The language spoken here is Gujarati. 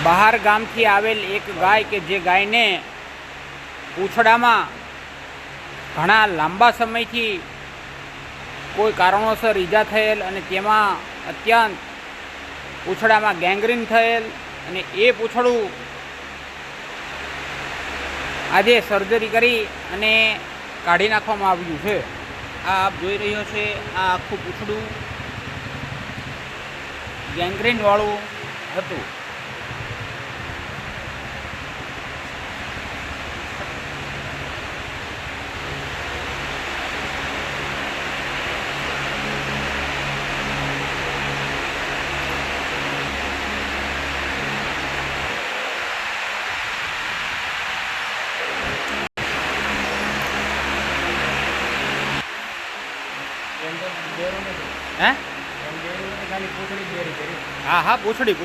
બહાર ગામથી આવેલ એક ગાય કે જે ગાયને પૂંછડામાં ઘણા લાંબા સમયથી કોઈ કારણોસર ઈજા થયેલ અને તેમાં અત્યંત પૂંછડામાં ગેંગ્રીન થયેલ અને એ પૂંછડું આજે સર્જરી કરી અને કાઢી નાખવામાં આવ્યું છે। આ આપ જોઈ રહ્યો છે, આ આખું પૂંછડું ગેંગ્રીનવાળું હતું। હે? હા હા, પૂંછડી